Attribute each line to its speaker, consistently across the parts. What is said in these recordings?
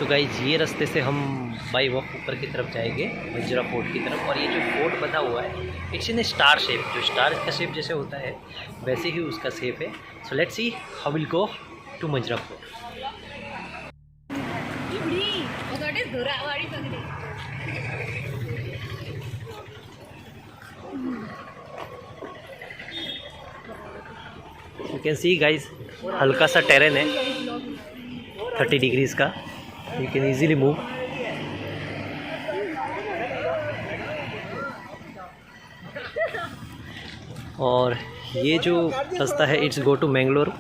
Speaker 1: So guys ये रास्ते से हम बाई वॉक ऊपर की तरफ जाएंगे मंजरा फोर्ट की तरफ। और ये जो फोर्ट बना हुआ है इट्स इन स्टार शेप, जो स्टार का शेप जैसे होता है वैसे ही उसका शेप है। So let's see how will go to Manjra fort. You can see guys हल्का सा टेरेन है 30 डिग्रीज का, यू कैन इजीली मूव। और ये जो रास्ता है it's go to Mangalore,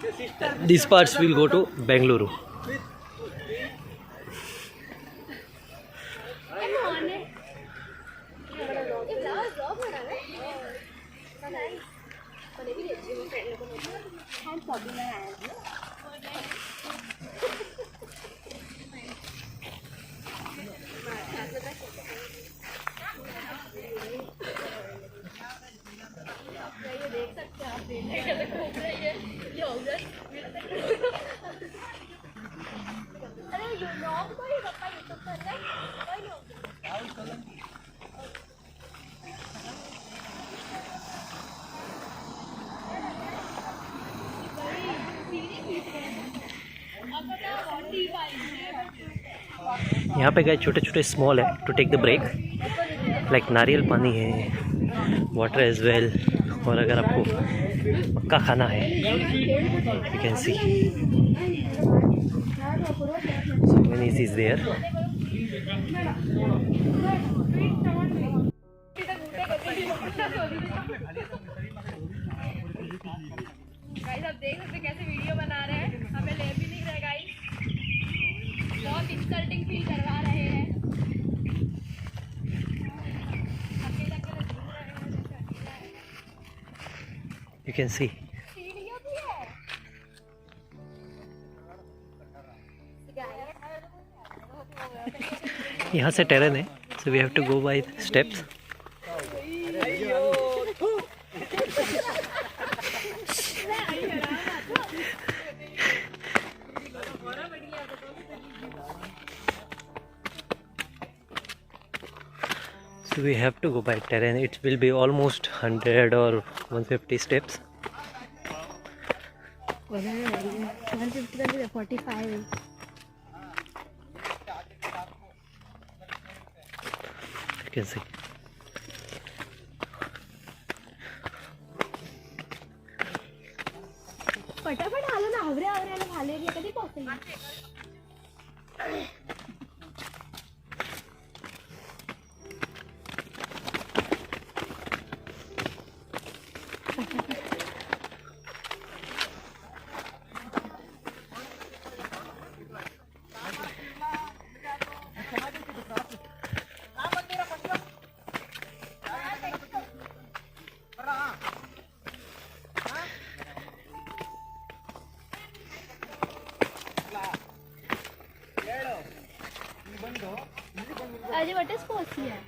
Speaker 1: this parts will go to Bengaluru. यहाँ पे गए छोटे छोटे स्मॉल है to take the break, like नारियल पानी है, वाटर एज वेल। और अगर आपको पक्का खाना है you can see so many is there.
Speaker 2: Guys आप देख सकते कैसे वीडियो बना रहे हैं, हमें ले भी नहीं रहे गाइस, बहुत इंसल्टिंग फील करवा रहे हैं।
Speaker 1: यू कैन सी
Speaker 2: सीढ़ियां भी है।
Speaker 1: यहाँ से टेरेन है, so we have to go by steps. So we have to go by terrain. It will be almost 100 or 150 steps.
Speaker 2: 150 45.
Speaker 1: You can see.
Speaker 2: फटाफट आलो ना, आवऱ्याला झाले कधी पोहोचेल। Ajay what is sports here?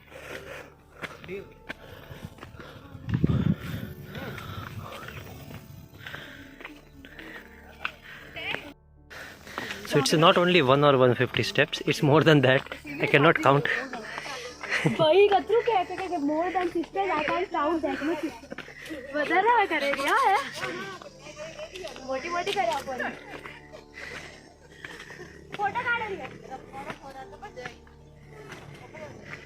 Speaker 1: So it's not only 1 or 150 steps, it's more than that. I cannot count.
Speaker 2: भाई कतरू के more than 50 I can't count that much. વધારે કરે રહ્યા હે, મોટી મોટી કરે आपण फोटो काढायला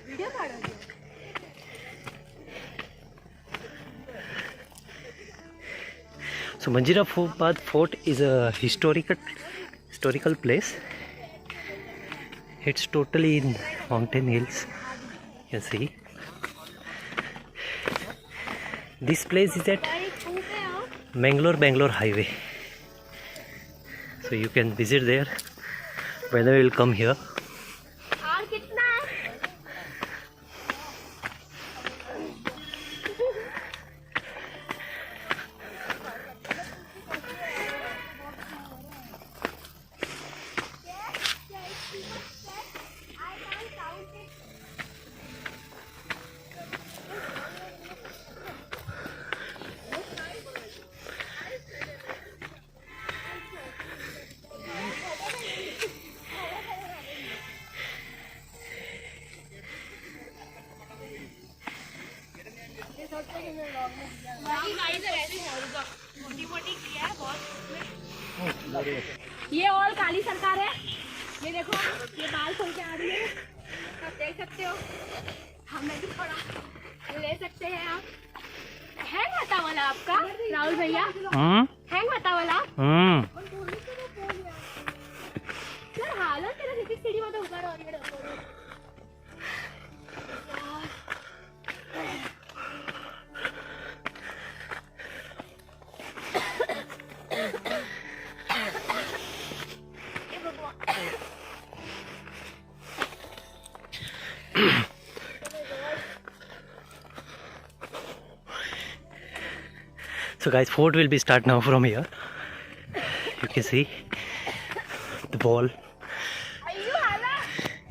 Speaker 2: वीडियो काढायला।
Speaker 1: So Manjira Fort is a historical place. It's totally in mountain hills. You can see. This place is at Bangalore highway. So you can visit there whenever you will come here.
Speaker 2: ये all काली सरकार है। ये देखो, ये बाल खोल के आ रही है, आप देख सकते हो। हमें भी थोड़ा ले सकते हैं आप। हैंग होता वाला आपका राहुल भैया, हैंग होता वाला सर। हालत तेरा सीढ़ी में तो ऊपर और ये
Speaker 1: So guys, fort will be start now from here. You can see the wall,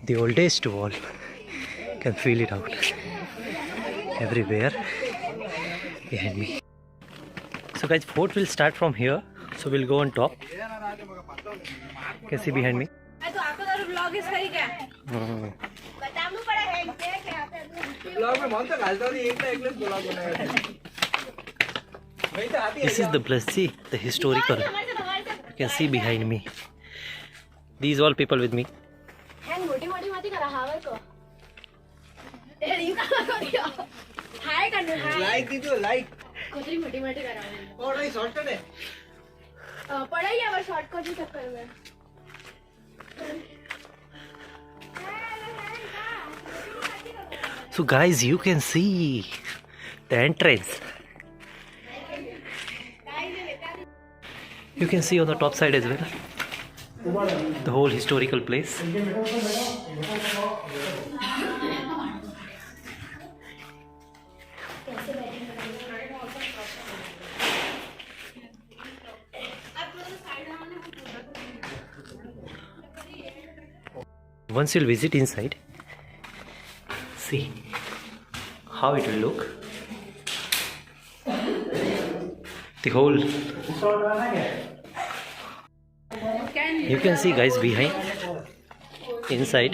Speaker 1: the oldest wall. You can feel it out everywhere behind me. So guys, fort will start from here. So we'll go on top. You can see behind me.
Speaker 2: तो आपको तो blog इस करी क्या बताऊं पड़ा है क्या ब्लॉग में मन तो गालता और एक ना एक लोग ब्लॉग बनाया।
Speaker 1: This is the place, see the historical. You can see behind me. These all people with me.
Speaker 2: मोटी मोटी माती करा हावर को तेरी का करियो हाय करने हाय
Speaker 3: लाइक दीजिए लाइक
Speaker 2: कोतरी मोटी मोटी करा
Speaker 3: और ये शॉर्टकट है
Speaker 2: पढ़ा ही है शॉर्टकट के चक्कर में।
Speaker 1: So guys, you can see the entrance. You can see on the top side as well the whole historical place. Once you'll visit inside, see how it will look. The whole, you can see guys behind, inside.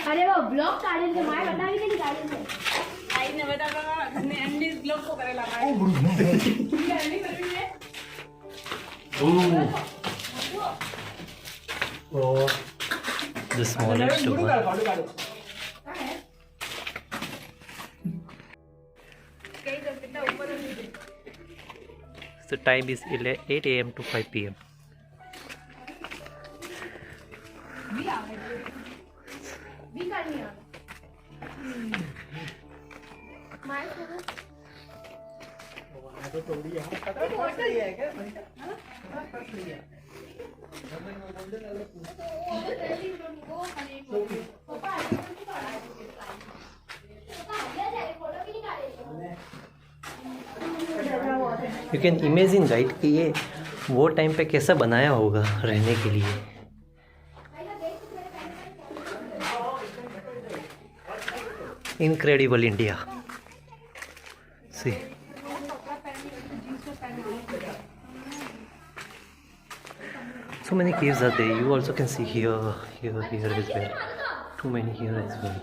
Speaker 2: अरे वो blog काढेल के my बता भी नहीं काढेल है आई ने बता ने अंडी ब्लॉग को करेला
Speaker 1: Oh, the smallest one. The time is 8 AM to 5 PM. You can imagine right कि ये वो टाइम पे कैसा बनाया होगा रहने के लिए. Incredible India. See. So many caves are there. You also can see here as well. Too many here as well.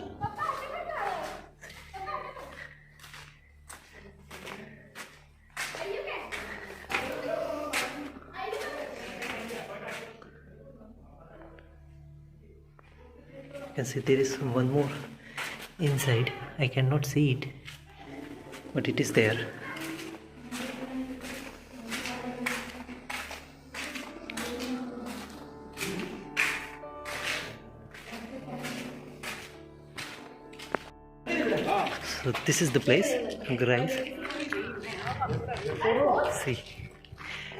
Speaker 1: You can see there is one more inside. I cannot see it, but it is there. So this is the place, guys. See,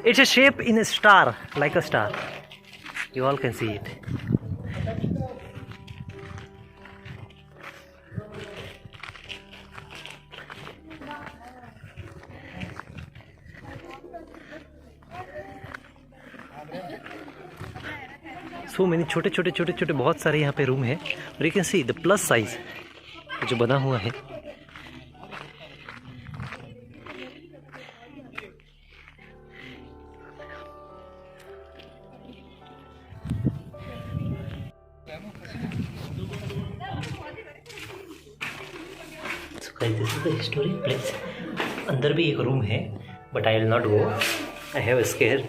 Speaker 1: it's a shape in a star, like a star. You all can see it. So many छोटे बहुत सारे यहाँ पे room है और you can see the plus size जो बना हुआ है. So guys, this is the historic place. अंदर भी एक रूम है, but I will not go, I have scare.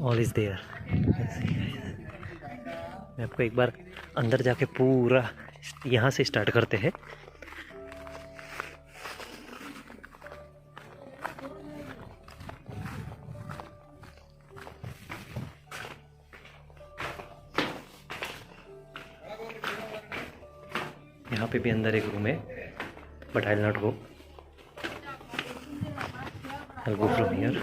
Speaker 1: All is there. मैं आपको एक बार अंदर जाके पूरा यहाँ से स्टार्ट करते हैं। यहाँ पे भी अंदर एक रूम है, but I will not go, I go from here.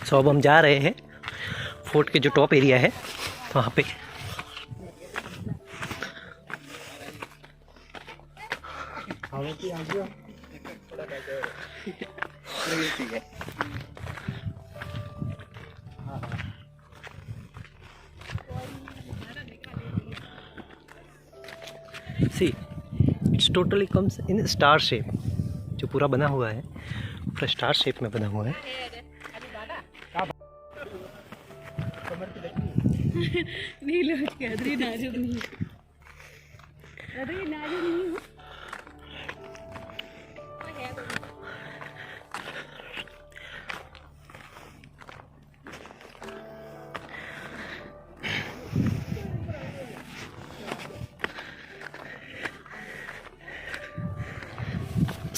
Speaker 1: So अब हम जा रहे हैं फोर्ट के जो टॉप एरिया है वहाँ पे। See it's totally comes in star shape. जो पूरा बना हुआ है पूरा स्टार शेप में बना हुआ है।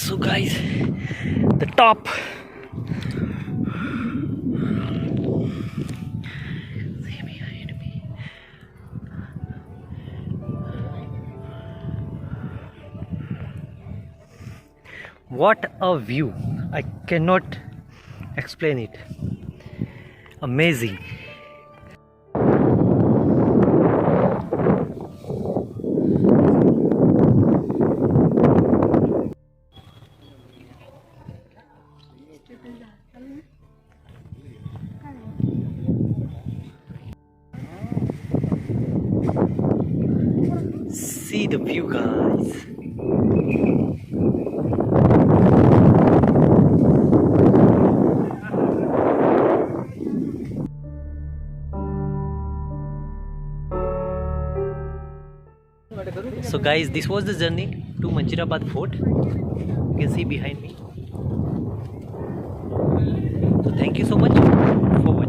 Speaker 1: So guys, the top. See behind me. What a view! I cannot explain it. Amazing. See the view, guys. So guys, this was the journey to Manjirabad Fort. You can see behind me. So thank you so much for watching.